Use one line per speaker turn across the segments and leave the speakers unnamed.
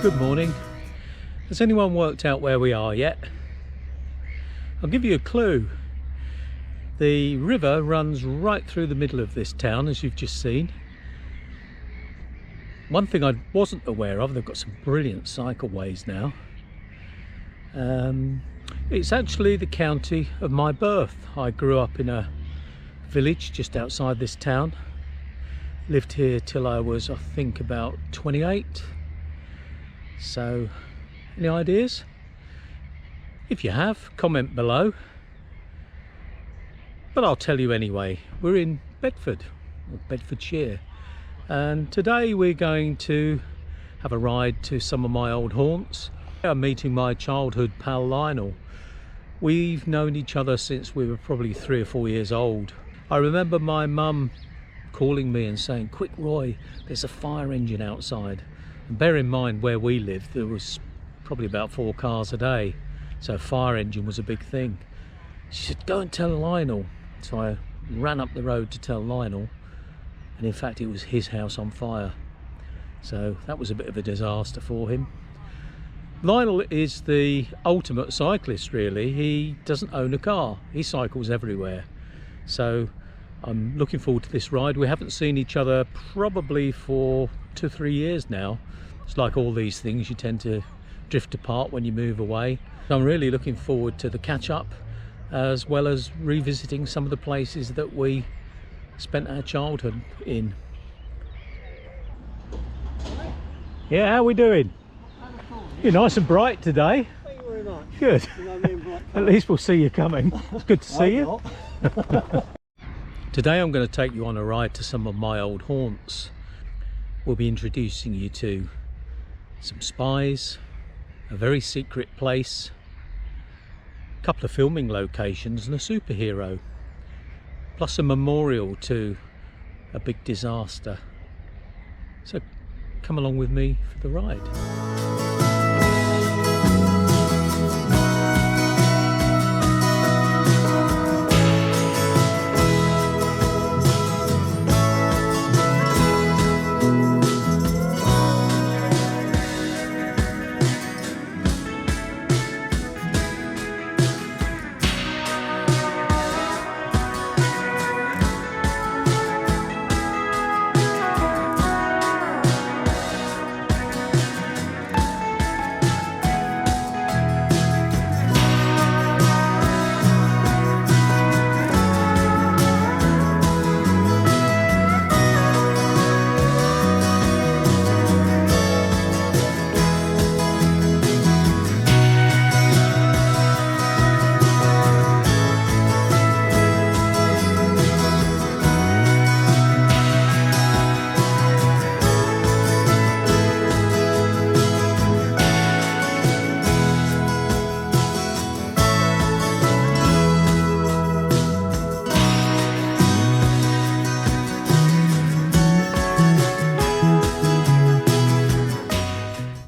Good morning. Has anyone worked out where we are yet? I'll give you a clue. The river runs right through the middle of this town, as you've just seen. One thing I wasn't aware of, they've got some brilliant cycleways now. It's actually the county of my birth. I grew up in a village just outside this town. Lived here till I was, I think, about 28. So, any ideas? If you have, comment below. But I'll tell you anyway. We're in Bedford, or Bedfordshire. And today we're going to have a ride to some of my old haunts. I'm meeting my childhood pal Lionel. We've known each other since we were probably 3 or 4 years old. I remember my mum calling me and saying, "Quick Roy, there's a fire engine outside." And bear in mind where we lived, there was probably about 4 cars a day. So a fire engine was a big thing. She said, "Go and tell Lionel." So I ran up the road to tell Lionel. And in fact, it was his house on fire. So that was a bit of a disaster for him. Lionel is the ultimate cyclist, really. He doesn't own a car. He cycles everywhere. So I'm looking forward to this ride. We haven't seen each other probably for 2 or 3 years now. It's like all these things, you tend to drift apart when you move away. So I'm really looking forward to the catch-up, as well as revisiting some of the places that we spent our childhood in. Yeah, how are we doing? You're nice and bright today.
Thank you very much.
Good. At least we'll see you coming. It's good to see you. Today I'm going to take you on a ride to some of my old haunts. We'll be introducing you to some spies, a very secret place, a couple of filming locations and a superhero, plus a memorial to a big disaster. So come along with me for the ride.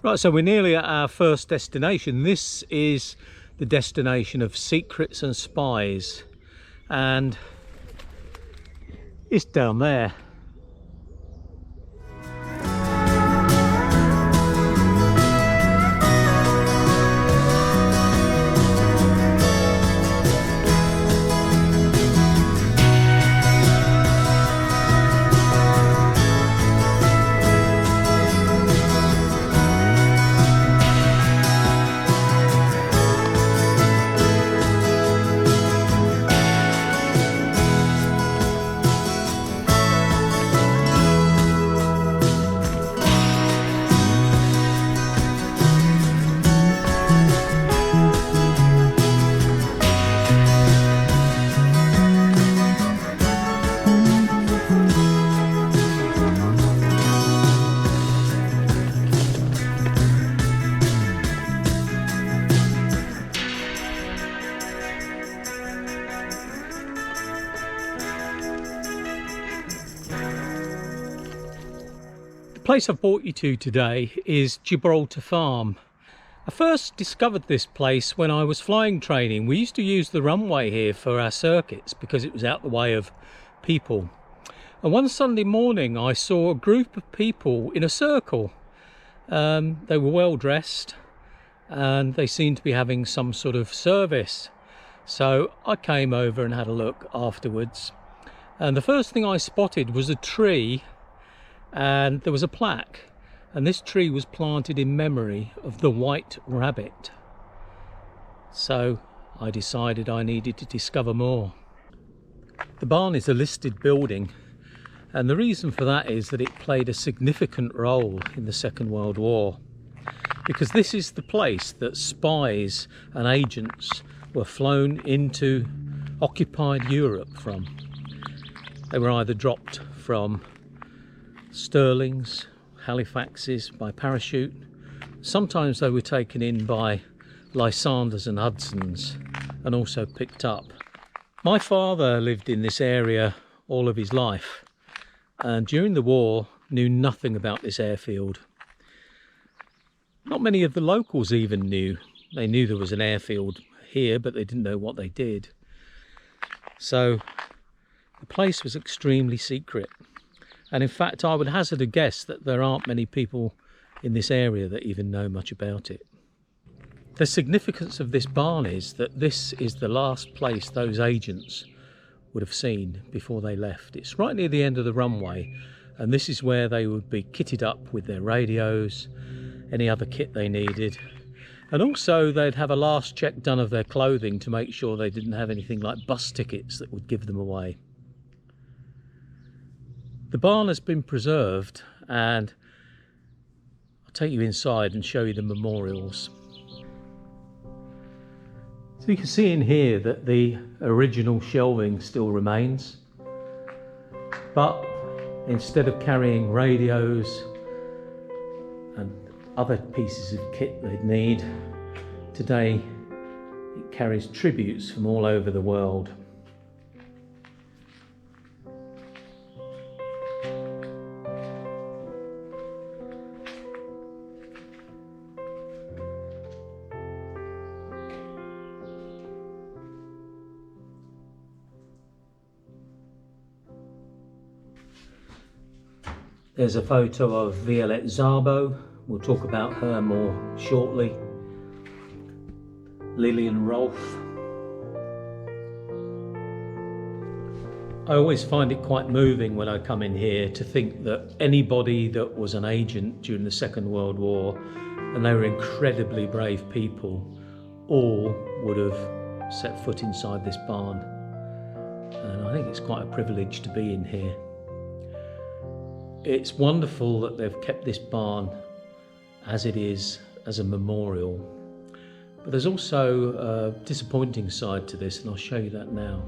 Right, so we're nearly at our first destination. This is the destination of secrets and spies, and it's down there. The place I've brought you to today is Gibraltar Farm. I first discovered this place when I was flying training. We used to use the runway here for our circuits because it was out the way of people. And one Sunday morning I saw a group of people in a circle. They were well dressed and they seemed to be having some sort of service. So I came over and had a look afterwards. And the first thing I spotted was a tree, and there was a plaque. And this tree was planted in memory of the White Rabbit. So I decided I needed to discover more. The barn is a listed building, and the reason for that is that it played a significant role in the Second World War, because this is the place that spies and agents were flown into occupied Europe from. They were either dropped from Stirlings, Halifaxes by parachute. Sometimes they were taken in by Lysanders and Hudsons and also picked up. My father lived in this area all of his life, and during the war knew nothing about this airfield. Not many of the locals even knew. They knew there was an airfield here, but they didn't know what they did. So the place was extremely secret. And in fact, I would hazard a guess that there aren't many people in this area that even know much about it. The significance of this barn is that this is the last place those agents would have seen before they left. It's right near the end of the runway, and this is where they would be kitted up with their radios, any other kit they needed. And also they'd have a last check done of their clothing to make sure they didn't have anything like bus tickets that would give them away. The barn has been preserved, and I'll take you inside and show you the memorials. So you can see in here that the original shelving still remains, but instead of carrying radios and other pieces of kit they'd need, today it carries tributes from all over the world. There's a photo of Violette Szabo. We'll talk about her more shortly. Lillian Rolfe. I always find it quite moving when I come in here to think that anybody that was an agent during the Second World War, and they were incredibly brave people, all would have set foot inside this barn. And I think it's quite a privilege to be in here. It's wonderful that they've kept this barn as it is, as a memorial. But there's also a disappointing side to this, and I'll show you that now.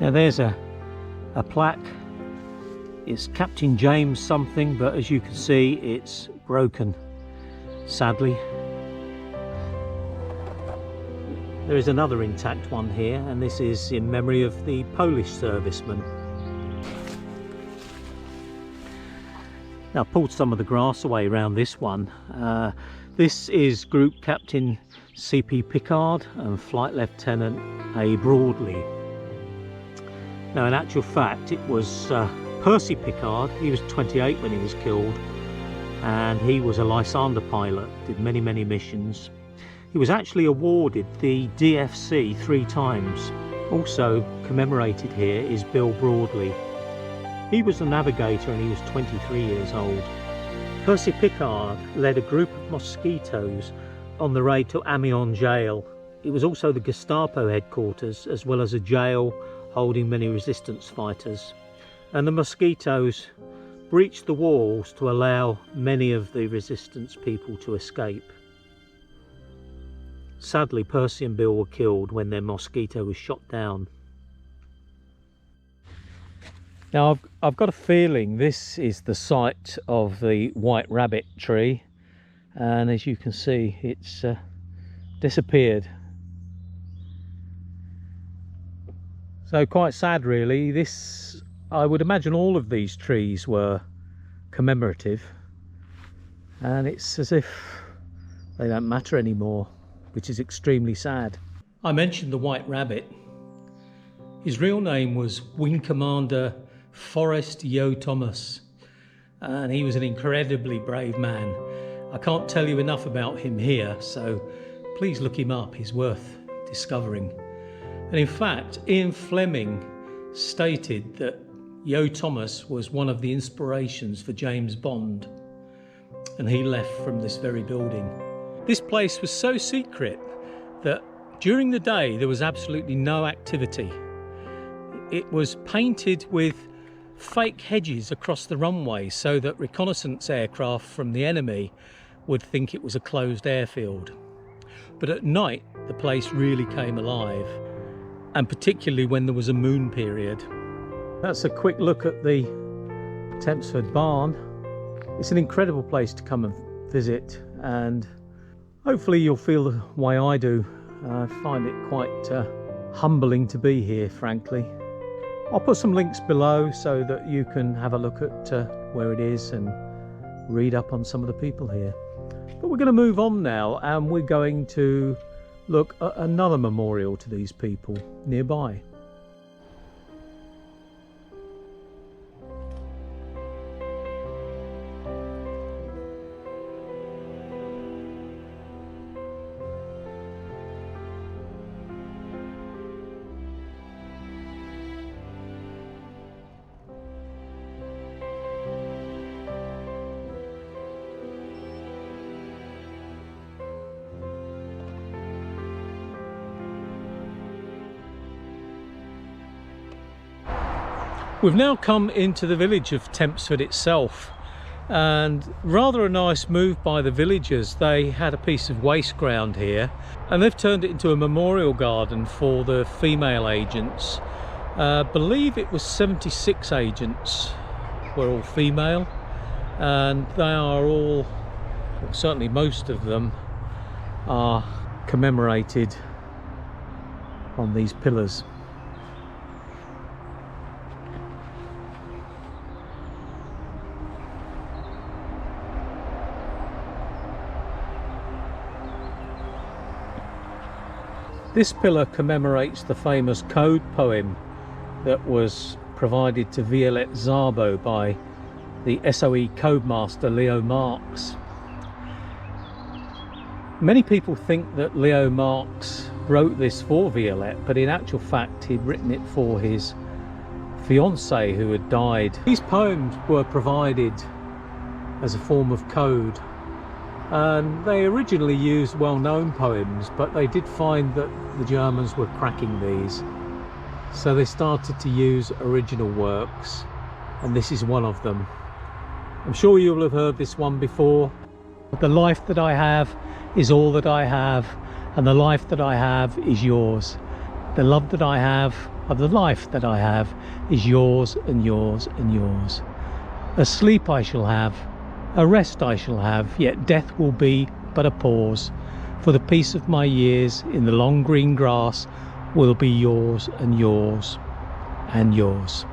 Now there's a plaque. It's Captain James something, but as you can see, it's broken, sadly. There is another intact one here, and this is in memory of the Polish serviceman. Now I've pulled some of the grass away around this one. This is Group Captain C.P. Pickard and Flight Lieutenant A. Broadley. Now in actual fact it was Percy Pickard. He was 28 when he was killed, and he was a Lysander pilot, did many missions. He was actually awarded the DFC 3 times. Also commemorated here is Bill Broadley. He was a navigator and he was 23 years old. Percy Pickard led a group of mosquitoes on the raid to Amiens jail. It was also the Gestapo headquarters, as well as a jail holding many resistance fighters. And the mosquitoes breached the walls to allow many of the resistance people to escape. Sadly, Percy and Bill were killed when their mosquito was shot down. Now I've got a feeling this is the site of the White Rabbit tree, and as you can see it's disappeared. So quite sad really. This, I would imagine all of these trees were commemorative, and it's as if they don't matter anymore, which is extremely sad. I mentioned the White Rabbit. His real name was Wing Commander Forrest Yo Thomas, and he was an incredibly brave man. I can't tell you enough about him here, so please look him up. He's worth discovering. And in fact, Ian Fleming stated that Yo Thomas was one of the inspirations for James Bond, and he left from this very building. This place was so secret that during the day there was absolutely no activity. It was painted with fake hedges across the runway so that reconnaissance aircraft from the enemy would think it was a closed airfield. But at night the place really came alive, and particularly when there was a moon period. That's a quick look at the Tempsford barn. It's an incredible place to come and visit, and hopefully you'll feel the way I do. I find it quite humbling to be here, frankly. I'll put some links below so that you can have a look at where it is and read up on some of the people here. But we're going to move on now, and we're going to look at another memorial to these people nearby. We've now come into the village of Tempsford itself, and rather a nice move by the villagers. They had a piece of waste ground here and they've turned it into a memorial garden for the female agents. I believe it was 76 agents were all female, and they are all, well, certainly most of them, are commemorated on these pillars. This pillar commemorates the famous code poem that was provided to Violette Szabo by the SOE codemaster Leo Marks. Many people think that Leo Marks wrote this for Violette, but in actual fact he'd written it for his fiancée who had died. These poems were provided as a form of code, and they originally used well-known poems, but they did find that the Germans were cracking these, so they started to use original works, and this is one of them. I'm sure you will have heard this one before. The life that I have is all that I have, and the life that I have is yours. The love that I have of the life that I have is yours and yours and yours. A sleep I shall have, a rest I shall have, yet death will be but a pause, for the peace of my years in the long green grass will be yours and yours and yours.